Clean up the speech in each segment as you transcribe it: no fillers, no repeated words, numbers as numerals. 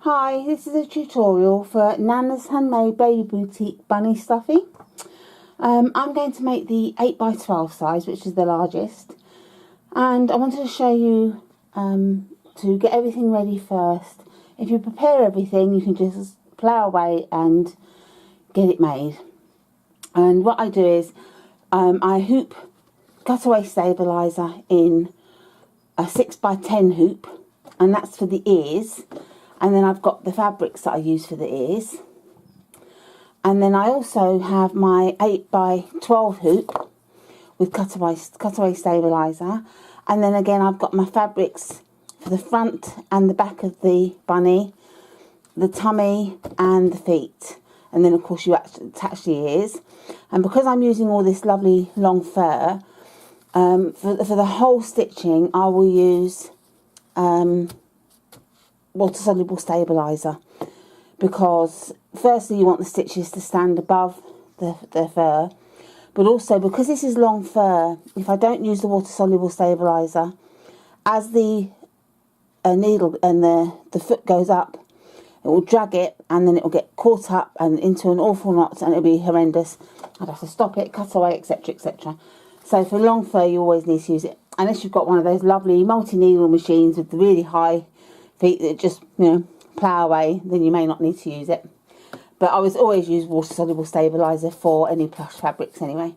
Hi, this is a tutorial for Nana's Handmade Baby Boutique Bunny Stuffie. I'm going to make the 8x12 size, which is the largest. And I wanted to show you to get everything ready first. If you prepare everything, you can just plough away and get it made. And what I do is I hoop cutaway stabiliser in a 6x10 hoop, and that's for the ears. And then I've got the fabrics that I use for the ears. And then I also have my 8x12 hoop with cutaway stabiliser. And then again I've got my fabrics for the front and the back of the bunny, the tummy and the feet. And then of course you attach the ears. And because I'm using all this lovely long fur, for the whole stitching I will use water-soluble stabiliser, because firstly you want the stitches to stand above the fur, but also because this is long fur, if I don't use the water-soluble stabiliser, as the needle and the foot goes up, it will drag it and then it will get caught up and into an awful knot and it'll be horrendous. I'd have to stop it, cut away, etc, etc. So for long fur you always need to use it, unless you've got one of those lovely multi-needle machines with the really high feet that just, plough away, then you may not need to use it. But I always use water-soluble stabiliser for any plush fabrics anyway.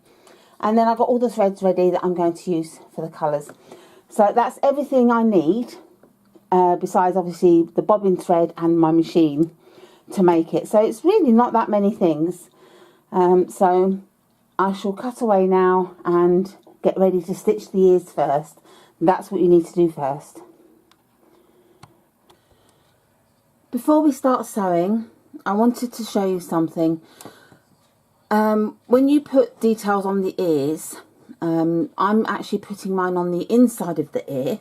And then I've got all the threads ready that I'm going to use for the colours. So that's everything I need, besides obviously the bobbin thread and my machine to make it. So it's really not that many things. So I shall cut away now and get ready to stitch the ears first. That's what you need to do first. Before we start sewing, I wanted to show you something. When you put details on the ears, I'm actually putting mine on the inside of the ear.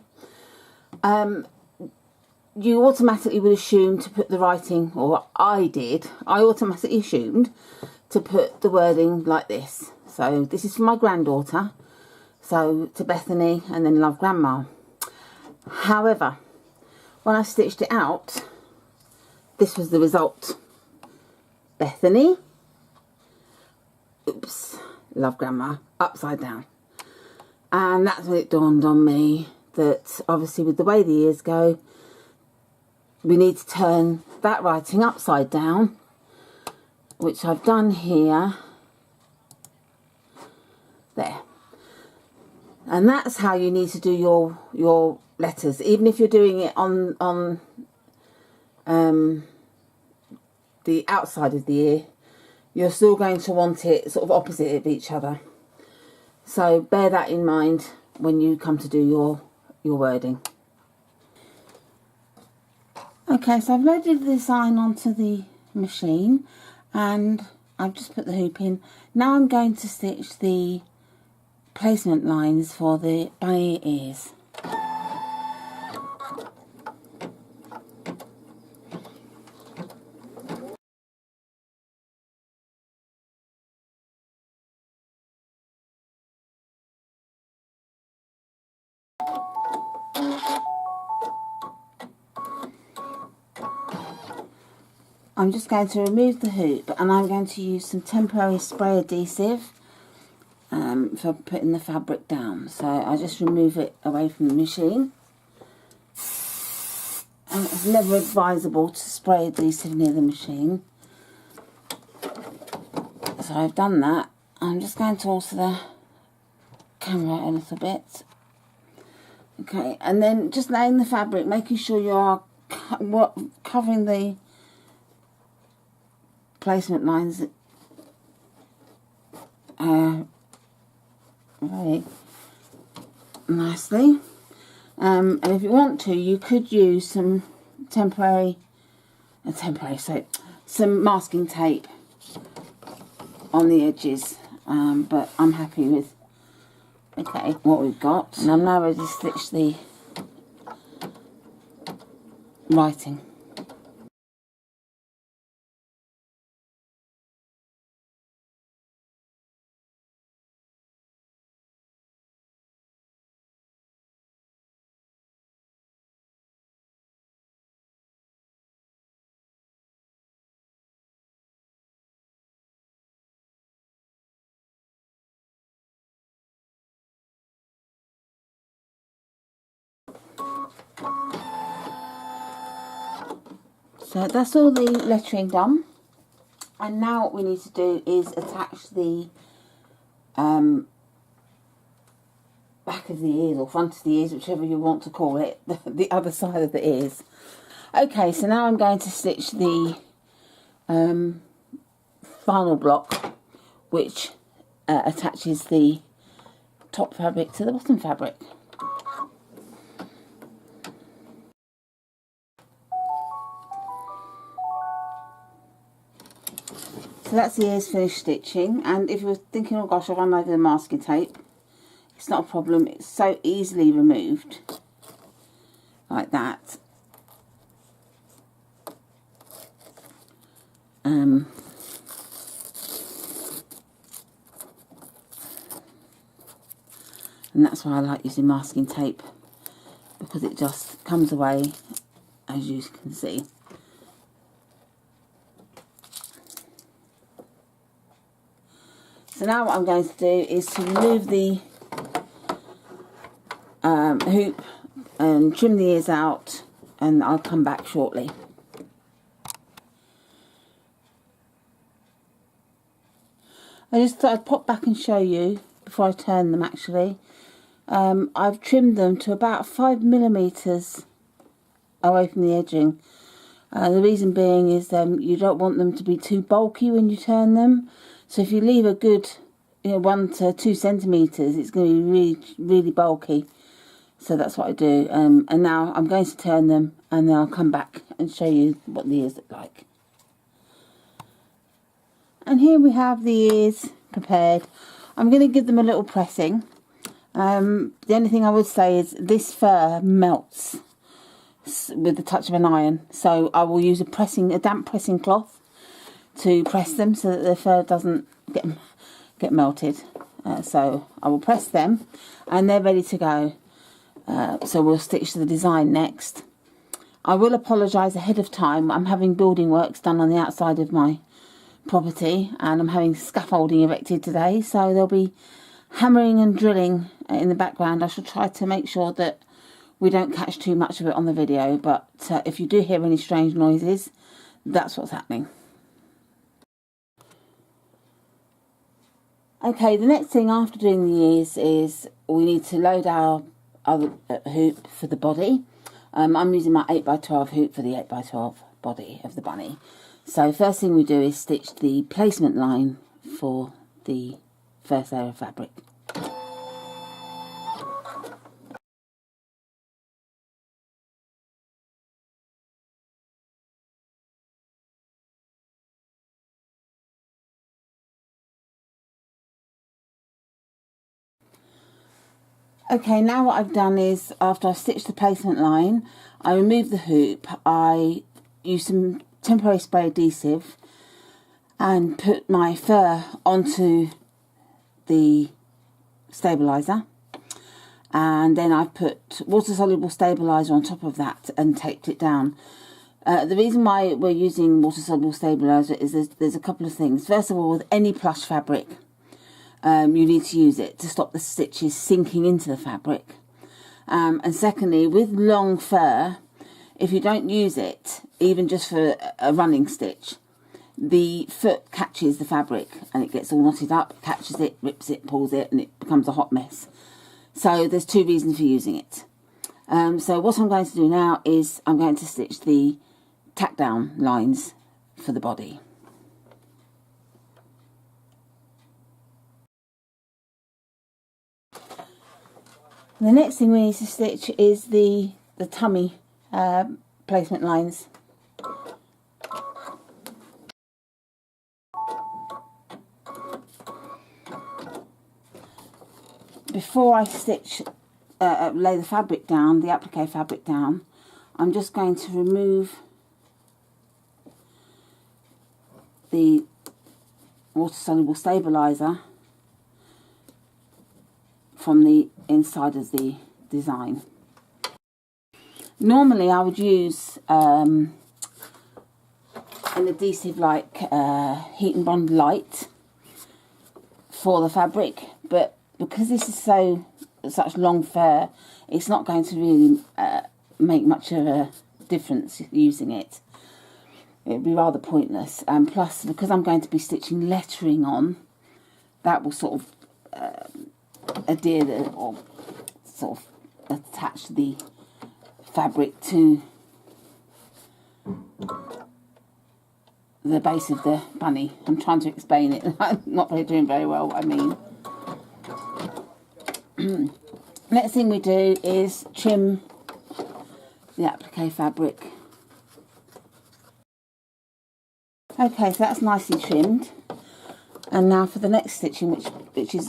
You automatically would assume to put the writing, or I did, I automatically assumed to put the wording like this. So this is for my granddaughter, so to Bethany, and then love grandma. However, when I stitched it out, this was the result. Bethany, oops, love grandma, upside down. And that's when it dawned on me that obviously with the way the ears go, we need to turn that writing upside down, which I've done here. There. And that's how you need to do your letters, even if you're doing it on the outside of the ear, you're still going to want it sort of opposite of each other. So bear that in mind when you come to do your wording. Okay, so I've loaded the design onto the machine and I've just put the hoop in. Now I'm going to stitch the placement lines for the bunny ears. I'm just going to remove the hoop and I'm going to use some temporary spray adhesive for putting the fabric down. So I just remove it away from the machine. And it's never advisable to spray adhesive near the machine. So I've done that. I'm just going to alter the camera a little bit. Okay, and then just laying the fabric, making sure you are covering the placement lines very nicely. And if you want to, you could use some some masking tape on the edges, but I'm happy with what we've got. And I'm now ready to stitch the writing. So that's all the lettering done. And now what we need to do is attach the back of the ears, or front of the ears, whichever you want to call it, the other side of the ears. Okay, so now I'm going to stitch the final block, which attaches the top fabric to the bottom fabric. So that's the ears finished stitching, and if you're thinking, oh gosh, I've run over the masking tape, it's not a problem. It's so easily removed, like that. And that's why I like using masking tape, because it just comes away, as you can see. So now what I'm going to do is to remove the hoop and trim the ears out, and I'll come back shortly. I just thought I'd pop back and show you before I turn them. Actually, I've trimmed them to about 5mm away from the edging. The reason being is you don't want them to be too bulky when you turn them. So if you leave a good 1 to 2 centimetres, it's going to be really, really bulky. So that's what I do. And now I'm going to turn them, and then I'll come back and show you what the ears look like. And here we have the ears prepared. I'm going to give them a little pressing. The only thing I would say is this fur melts with the touch of an iron. So I will use a damp pressing cloth to press them so that the fur doesn't get melted. So I will press them, and they're ready to go. So we'll stitch the design next. I will apologise ahead of time. I'm having building works done on the outside of my property, and I'm having scaffolding erected today, so there'll be hammering and drilling in the background. I shall try to make sure that we don't catch too much of it on the video, but if you do hear any strange noises, that's what's happening. Okay, the next thing after doing the ears is we need to load our other hoop for the body. I'm using my 8x12 hoop for the 8x12 body of the bunny. So first thing we do is stitch the placement line for the first layer of fabric. Okay, now what I've done is, after I've stitched the placement line, I remove the hoop, I use some temporary spray adhesive and put my fur onto the stabiliser, and then I've put water soluble stabiliser on top of that and taped it down. The reason why we're using water soluble stabiliser is there's a couple of things. First of all, with any plush fabric, you need to use it to stop the stitches sinking into the fabric. And secondly, with long fur, if you don't use it, even just for a running stitch, the foot catches the fabric and it gets all knotted up, catches it, rips it, pulls it, and it becomes a hot mess. So there's two reasons for using it. So what I'm going to do now is I'm going to stitch the tack down lines for the body. The next thing we need to stitch is the tummy placement lines. Before I stitch, lay the fabric down, the applique fabric down, I'm just going to remove the water soluble stabiliser from the inside of the design. Normally I would use an adhesive like Heat and Bond Light for the fabric, but because this is such long fur, it's not going to really make much of a difference using it. it'd be rather pointless. And plus, because I'm going to be stitching lettering on, that will sort of adhere or sort of attach the fabric to the base of the bunny. I'm trying to explain it. I'm not really doing very well what I mean. Next thing we do is trim the applique fabric. Okay, so that's nicely trimmed. And now for the next stitching, which is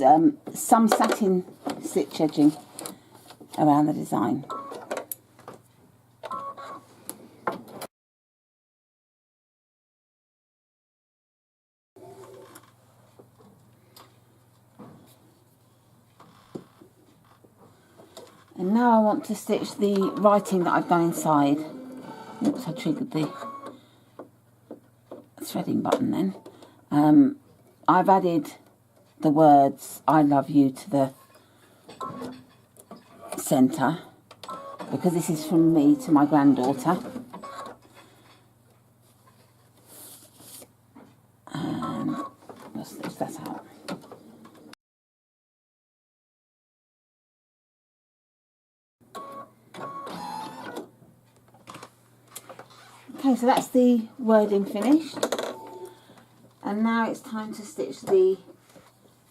some satin stitch edging around the design. And now I want to stitch the writing that I've done inside. Oops, I triggered the threading button then. I've added the words "I love you" to the centre because this is from me to my granddaughter. And let's stitch that out. Okay, so that's the wording finished. And now it's time to stitch the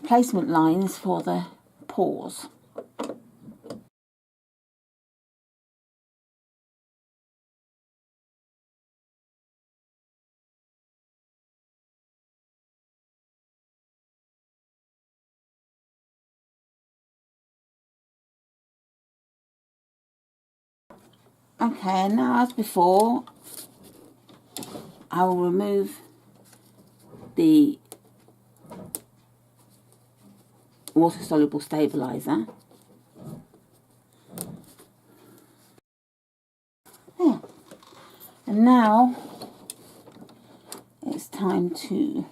placement lines for the paws. Okay, and now as before, I will remove the water-soluble stabiliser. There. And now it's time to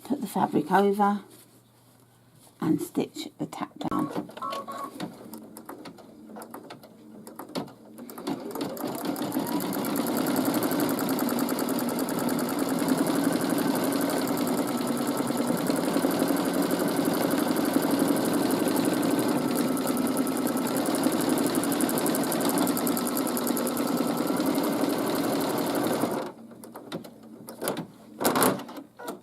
put the fabric over and stitch the tack down.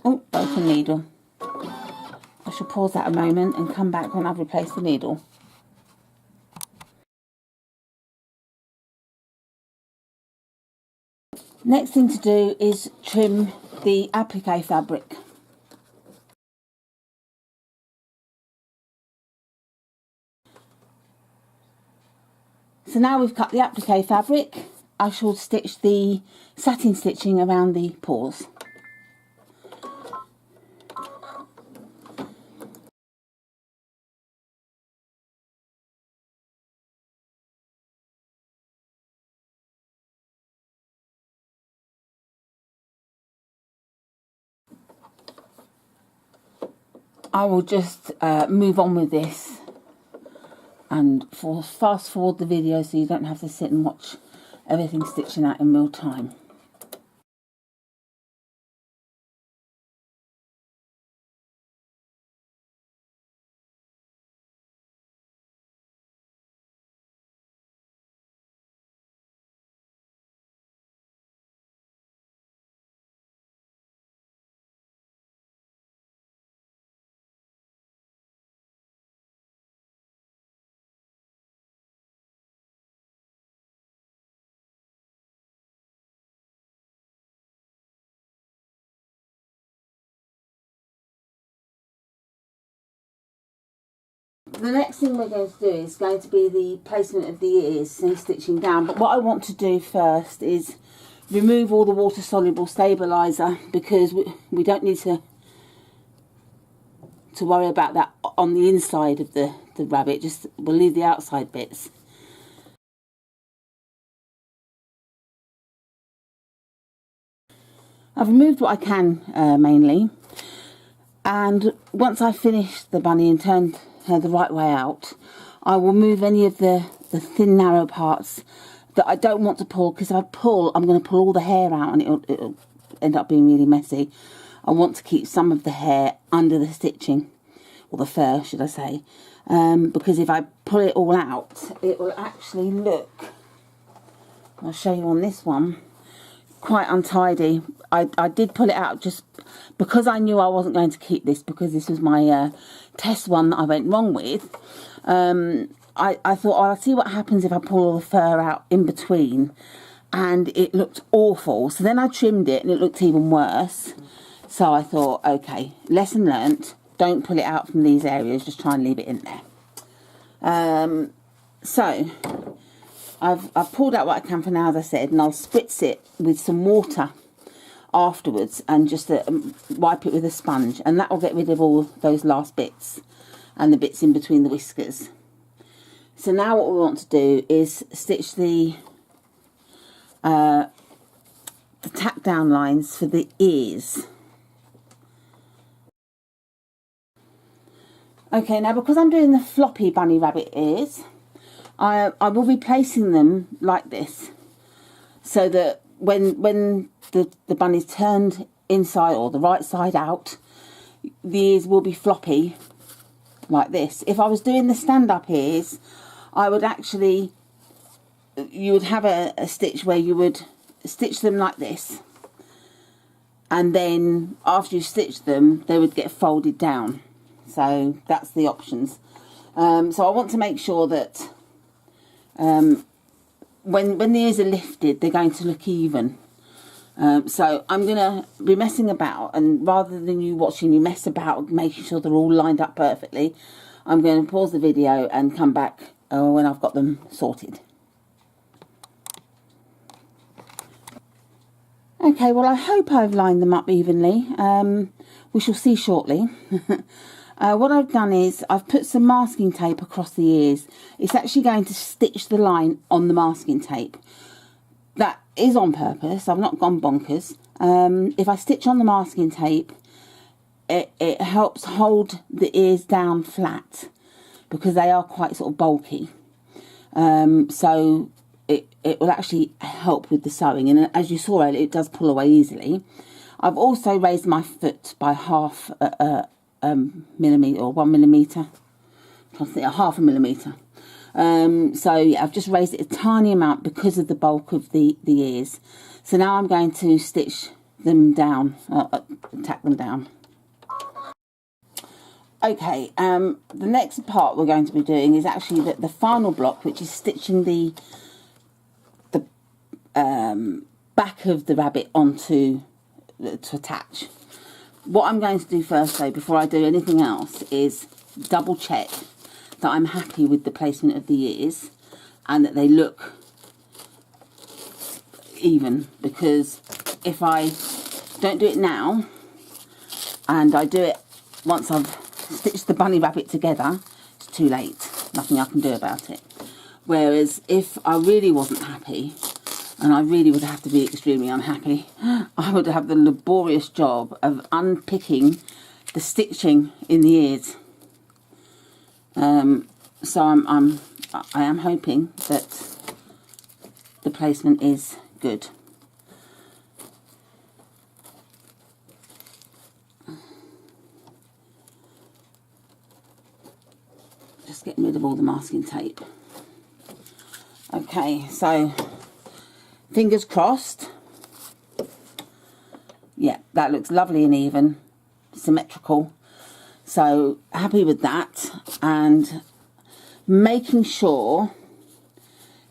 Oh, broken needle. I shall pause that a moment and come back when I've replaced the needle. Next thing to do is trim the applique fabric. So now we've cut the applique fabric, I shall stitch the satin stitching around the paws. I will just move on with this and fast forward the video so you don't have to sit and watch everything stitching out in real time. The next thing we're going to do is going to be the placement of the ears and stitching down. But what I want to do first is remove all the water-soluble stabiliser because we don't need to worry about that on the inside of the rabbit. Just we'll leave the outside bits. I've removed what I can mainly, and once I've finished the bunny and turned her the right way out, I will move any of the thin narrow parts that I don't want to pull, because if I pull, I'm going to pull all the hair out and it'll end up being really messy. I want to keep some of the hair under the stitching, or the fur should I say, because if I pull it all out, it will actually look, I'll show you on this one, quite untidy. I did pull it out just because I knew I wasn't going to keep this, because this was my test one that I went wrong with. I thought, oh, I'll see what happens if I pull all the fur out in between, and it looked awful. So then I trimmed it and it looked even worse. So I thought, okay, lesson learnt, don't pull it out from these areas, just try and leave it in there. So I've pulled out what I can for now, as I said, and I'll spritz it with some water afterwards and just wipe it with a sponge, and that will get rid of all those last bits and the bits in between the whiskers. So now what we want to do is stitch the tack down lines for the ears. Okay, now because I'm doing the floppy bunny rabbit ears, I will be placing them like this, so that when the bunny's turned inside or the right side out, the ears will be floppy like this. If I was doing the stand-up ears, I would actually, you would have a stitch where you would stitch them like this, and then after you stitch them, they would get folded down. So that's the options. So I want to make sure that when the ears are lifted, they're going to look even. So I'm going to be messing about, and rather than you watching me mess about making sure they're all lined up perfectly, I'm going to pause the video and come back when I've got them sorted. Okay, well, I hope I've lined them up evenly. We shall see shortly. What I've done is I've put some masking tape across the ears. It's actually going to stitch the line on the masking tape. That is on purpose. I've not gone bonkers. If I stitch on the masking tape, it helps hold the ears down flat, because they are quite sort of bulky. So it will actually help with the sewing, and as you saw earlier, it does pull away easily. I've also raised my foot by half millimetre or 1 millimetre. I'm trying to think, half a millimetre. So yeah, I've just raised it a tiny amount because of the bulk of the ears. So now I'm going to stitch them down, tack them down. Okay, the next part we're going to be doing is actually the final block, which is stitching the back of the rabbit onto to attach. What I'm going to do first, though, before I do anything else, is double check that I'm happy with the placement of the ears and that they look even, because if I don't do it now and I do it once I've stitched the bunny rabbit together, it's too late. Nothing I can do about it. Whereas if I really wasn't happy, and I really would have to be extremely unhappy, I would have the laborious job of unpicking the stitching in the ears. So I am hoping that the placement is good. Just getting rid of all the masking tape. Okay, so fingers crossed. Yeah, that looks lovely and even, symmetrical. So happy with that, and making sure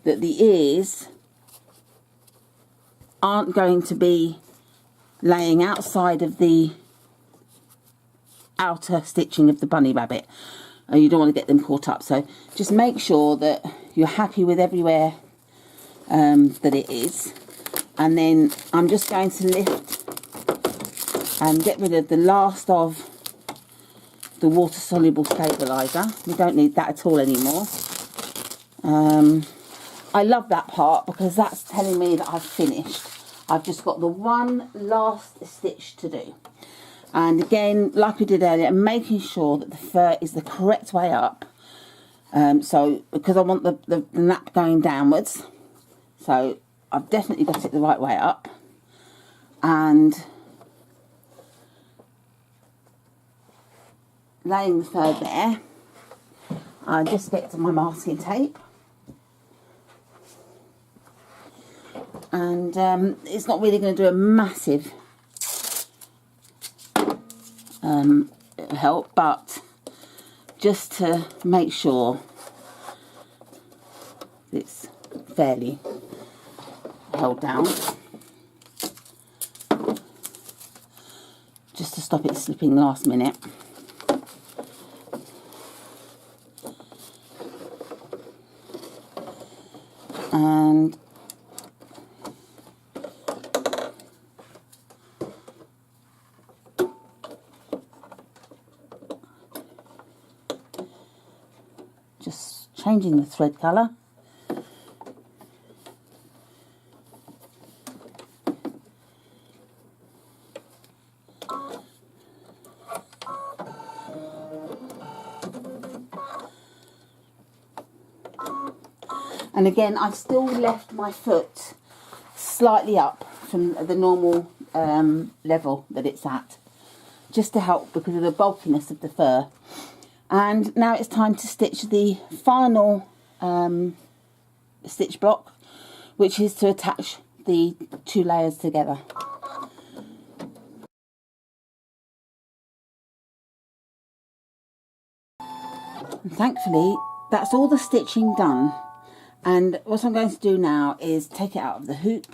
that the ears aren't going to be laying outside of the outer stitching of the bunny rabbit. You don't want to get them caught up, so just make sure that you're happy with everywhere that it is. And then I'm just going to lift and get rid of the last of the water soluble stabilizer. We don't need that at all anymore. I love that part because that's telling me that I've finished. I've just got the one last stitch to do. And again, like we did earlier, making sure that the fur is the correct way up. So because I want the nap going downwards, So I've definitely got it the right way up, and laying the third there, I just get to my masking tape, and it's not really going to do a massive help, but just to make sure it's fairly held down, just to stop it slipping last minute. And just changing the thread colour. And again, I've still left my foot slightly up from the normal level that it's at, just to help because of the bulkiness of the fur. And now it's time to stitch the final stitch block, which is to attach the 2 layers together. And thankfully, that's all the stitching done. And what I'm going to do now is take it out of the hoop,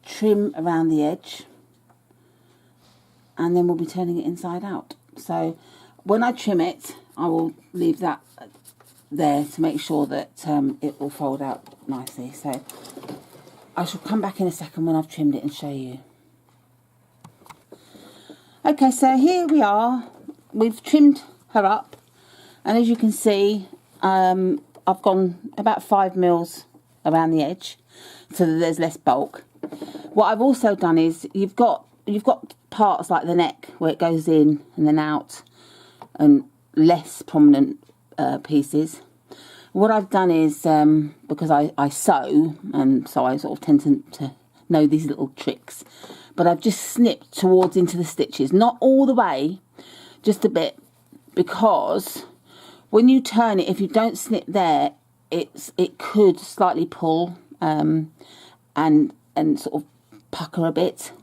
trim around the edge, and then we'll be turning it inside out. So when I trim it, I will leave that there to make sure that it will fold out nicely. So I shall come back in a second when I've trimmed it and show you. Okay, so here we are. We've trimmed her up, and as you can see, I've gone about 5 mils around the edge so that there's less bulk. What I've also done is you've got parts like the neck where it goes in and then out, and less prominent pieces. What I've done is, because I sew, and so I sort of tend to know these little tricks, but I've just snipped towards into the stitches, not all the way, just a bit, because when you turn it, if you don't snip there, it could slightly pull and sort of pucker a bit.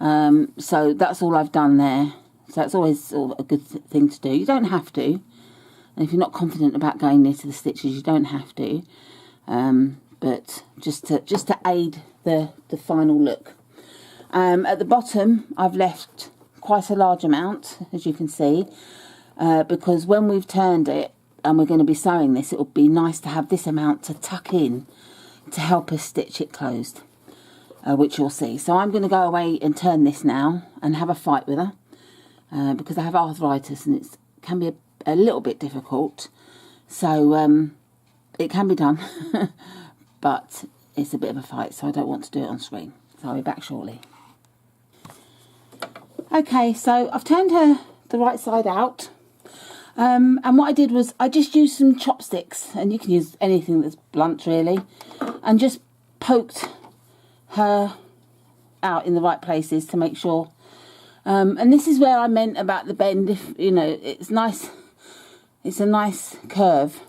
So that's all I've done there. So that's always sort of a good thing to do. You don't have to, and if you're not confident about going near to the stitches, you don't have to. But just to aid the final look. At the bottom, I've left quite a large amount, as you can see. Because when we've turned it and we're going to be sewing this, it will be nice to have this amount to tuck in to help us stitch it closed, which you'll see. So I'm going to go away and turn this now and have a fight with her, because I have arthritis and it can be a little bit difficult. So it can be done, but it's a bit of a fight, so I don't want to do it on screen. So I'll be back shortly. Okay, so I've turned her the right side out. And what I did was I just used some chopsticks, and you can use anything that's blunt really, and just poked her out in the right places to make sure. And this is where I meant about the bend. If you know, it's nice. It's a nice curve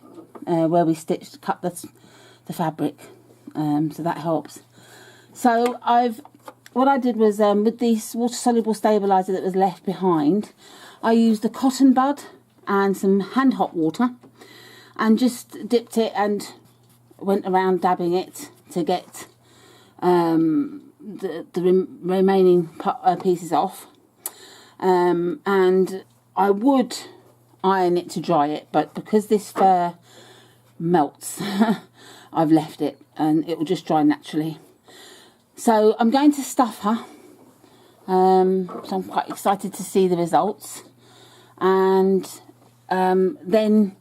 where we cut the fabric, so that helps. So what I did was with this water soluble stabilizer that was left behind, I used a cotton bud and some hand hot water, and just dipped it and went around dabbing it to get the remaining pieces off. And I would iron it to dry it, but because this fur melts, I've left it and it will just dry naturally. So I'm going to stuff her. So I'm quite excited to see the results. And then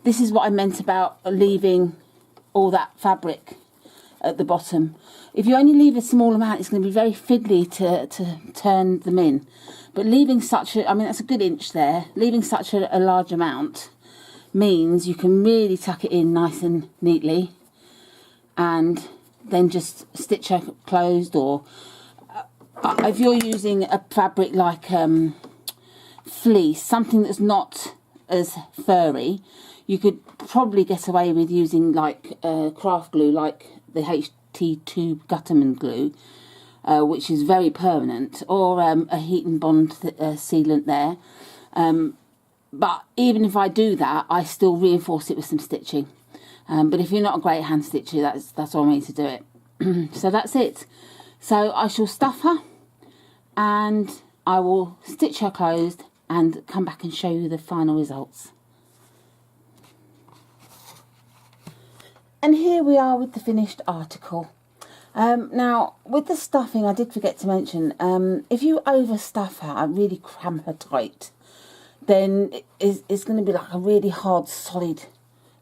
this is what I meant about leaving all that fabric at the bottom. If you only leave a small amount, it's going to be very fiddly to turn them in. But leaving such a, I mean, that's a good inch there. Leaving such a large amount means you can really tuck it in nice and neatly. And then just stitch her closed, or if you're using a fabric like fleece, something that's not as furry, you could probably get away with using like craft glue, like the HT2 Gutterman glue, which is very permanent, or a heat and bond sealant there. But even if I do that, I still reinforce it with some stitching. But if you're not a great hand stitcher, that's all I need to do it. So that's it. So I shall stuff her, and I will stitch her closed and come back and show you the final results. And here we are with the finished article. Now, with the stuffing, I did forget to mention, if you overstuff her and really cram her tight, then it's going to be like a really hard, solid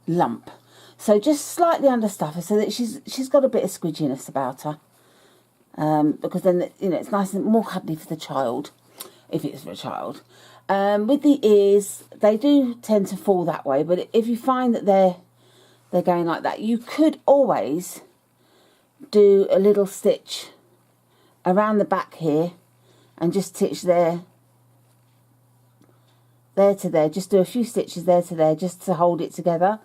lump. So just slightly understuff her so that she's got a bit of squidginess about her. Because then, you know, it's nice and more cuddly for the child, if it's for a child. With the ears, they do tend to fall that way, but if you find that they're going like that, you could always do a little stitch around the back here and just stitch there to there, just do a few stitches there to there just to hold it together,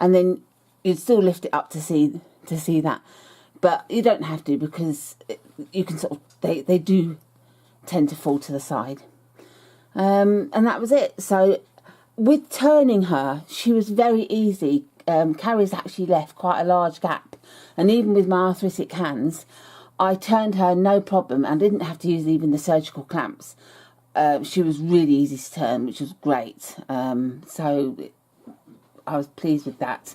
and then you'd still lift it up to see that, but you don't have to, because you can sort of, they do tend to fall to the side. And that was it. So with turning her, she was very easy. Carrie's actually left quite a large gap, and even with my arthritic hands, I turned her no problem and didn't have to use even the surgical clamps. She was really easy to turn, which was great. So I was pleased with that.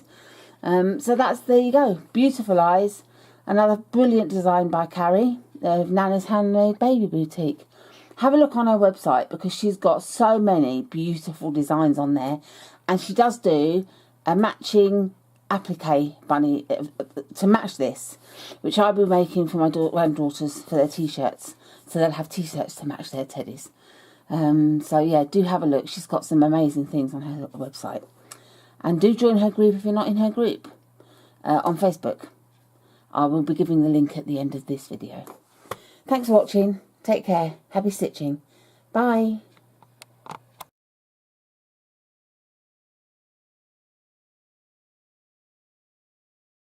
So there you go. Beautiful eyes. Another brilliant design by Carrie of Nana's Handmade Baby Boutique. Have a look on her website, because she's got so many beautiful designs on there, and she does do a matching applique bunny to match this, which I'll be making for my granddaughters for their t-shirts, so they'll have t-shirts to match their teddies. So yeah, do have a look. She's got some amazing things on her website, and do join her group if you're not in her group on Facebook. I will be giving the link at the end of this video. Thanks for watching. Take care. Happy stitching. Bye.